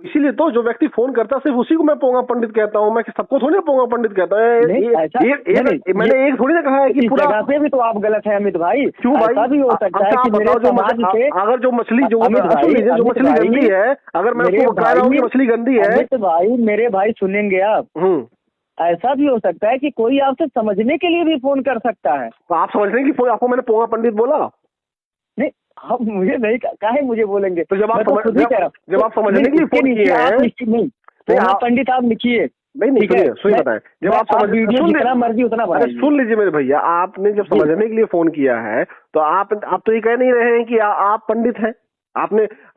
इसीलिए तो जो व्यक्ति फोन करता है सिर्फ उसी को मैं पोंगा पंडित कहता हूँ, मैं सबको थोड़ी पोंगा पंडित कहता हूँ। मैंने एक थोड़ी ना कहा है कि पूरा जगह पे भी तो आप गलत है अमित भाई। क्यों भाई? ऐसा भी हो सकता है कि मेरे समाज से अगर जो मछली जो मछली गंदी है, अगर मैं उसको कह रहा हूँ कि मछली गंदी है, अमित भाई मेरे भाई सुनेंगे आप, ऐसा भी हो सकता है कि कोई आपसे समझने के लिए भी फोन कर सकता है। तो आप समझने की आपको मैंने पोंगा पंडित बोला नहीं, हम मुझे नहीं काहे मुझे बोलेंगे। तो जब आप समझने के लिए फोन किए हैं, पोंगा पंडित आप लिखिए। नहीं सुनिए बताएं, जब आप जितना मर्जी उतना बनाइए। सुन लीजिए मेरे भैया, आपने जब समझने के लिए फोन किया है तो आप तो ये कह नहीं रहे हैं कि आप पंडित हैं।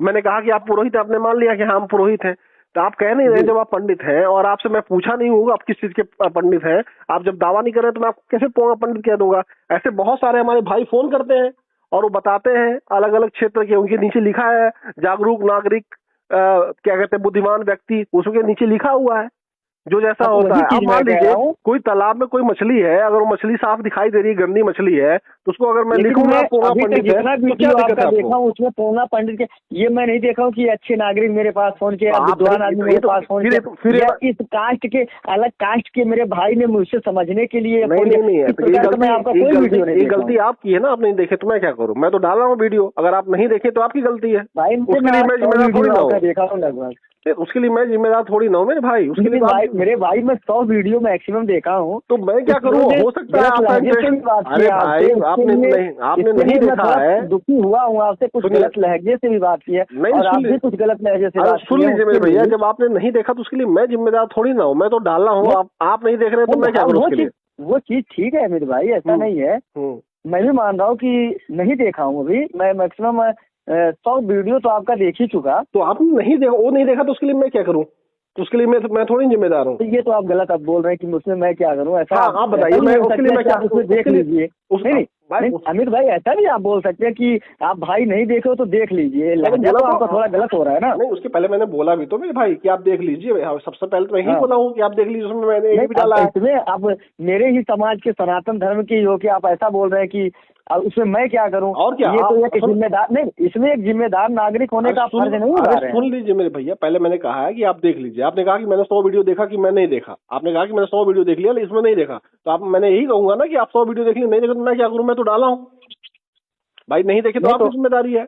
मैंने कहा कि आप पुरोहित, आपने मान लिया कि हाँ हम पुरोहित हैं, तो आप कह नहीं रहे जब आप पंडित हैं और आपसे मैं पूछा नहीं होगा आप किस चीज के पंडित हैं, आप जब दावा नहीं कर रहे तो मैं आपको कैसे पोंगा पंडित कह दूंगा। ऐसे बहुत सारे हमारे भाई फोन करते हैं और वो बताते हैं अलग अलग क्षेत्र के, उनके नीचे लिखा है जागरूक नागरिक, क्या कहते हैं बुद्धिमान व्यक्ति, उसके नीचे लिखा हुआ है जो जैसा होता है। अब मान लीजिए कोई तालाब में कोई मछली है, अगर वो मछली साफ दिखाई दे रही है, गंदी मछली है, तो उसको अगर मैं लिखूंगा पोंगा पंडित है, तो क्या दिक्कत है देखा हूँ उसमें पोंगा पंडित के, ये मैं नहीं देखा हूँ कि अच्छे नागरिक मेरे पास फोन किया, विद्वान आदमी मेरे पास फोन किया, फिर इस कास्ट के अलग कास्ट के मेरे भाई ने मुझसे समझने के लिए नहीं है। ये गलती आपकी है ना, आप नहीं देखे तो मैं क्या करूँ, मैं तो डाल रहा हूँ वीडियो, अगर आप नहीं देखे तो आपकी गलती है। भाई उसके लिए मैं जिम्मेदार थोड़ी ना हूँ, देखा हूँ लगभग, उसके लिए मैं जिम्मेदार थोड़ी ना हूँ मेरे भाई। उसके लिए मेरे भाई मैं 100 वीडियो मैक्सिमम देखा हूँ, तो मैं क्या करूँ, हो सकता है अरे भाई आपने नहीं देखा है, दुखी हुआ हूँ आपसे, कुछ गलत लहजे से भी बात की है और आप भी कुछ गलत लहजे से बात। सुन लीजिए मेरे भैया, जब आपने नहीं देखा तो उसके लिए मैं जिम्मेदार थोड़ी ना हूँ, मैं तो डाल रहा हूँ, आप नहीं देख रहे तो मैं क्या करूँ उसके लिए। वो चीज ठीक है मेरे भाई, ऐसा नहीं है, मैं भी मान रहा हूँ कि नहीं देखा हूँ अभी, मैं मैक्सिमम 100 वीडियो तो आपका देख ही चुका। तो आपने नहीं देखा, वो नहीं देखा तो उसके लिए मैं क्या करूँ, तो उसके लिए मैं थोड़ी जिम्मेदार हूँ। तो ये तो आप गलत आप बोल रहे हैं कि उसमें मैं क्या करूँ, ऐसा आप बताइए, मैं उसके लिए मैं क्या उसमें देख लीजिए। नहीं अमित भाई ऐसा नहीं आप बोल सकते कि आप भाई नहीं देखे हो तो देख लीजिए, लहजा तो आपका थोड़ा गलत हो रहा है ना। नहीं, उसके पहले मैंने बोला भी तो मेरे भाई कि आप देख लीजिए, सबसे पहले तो यही बोला हूँ कि आप देख लीजिए, उसमें मैंने ये भी डाला है। इसमें आप मेरे ही समाज के सनातन धर्म की हो कि आप ऐसा बोल रहे हैं कि अब उसमें मैं क्या करूं, और क्या, ये तो एक जिम्मेदार नहीं, इसमें एक जिम्मेदार नागरिक होने का फर्ज नहीं उठा रहे हैं। सुन लीजिए मेरे भैया, पहले मैंने कहा है कि आप देख लीजिए, आपने कहा कि मैंने 100 वीडियो देखा कि मैं नहीं देखा, आपने कहा कि मैंने 100 वीडियो देख लिया लेकिन इसमें नहीं देखा, तो आप मैंने यही कहूंगा ना कि आप 100 वीडियो देख लिया, नहीं देखा तो मैं क्या करूँ, मैं तो डाला हूँ भाई, नहीं देखे तो आपकी जिम्मेदारी है।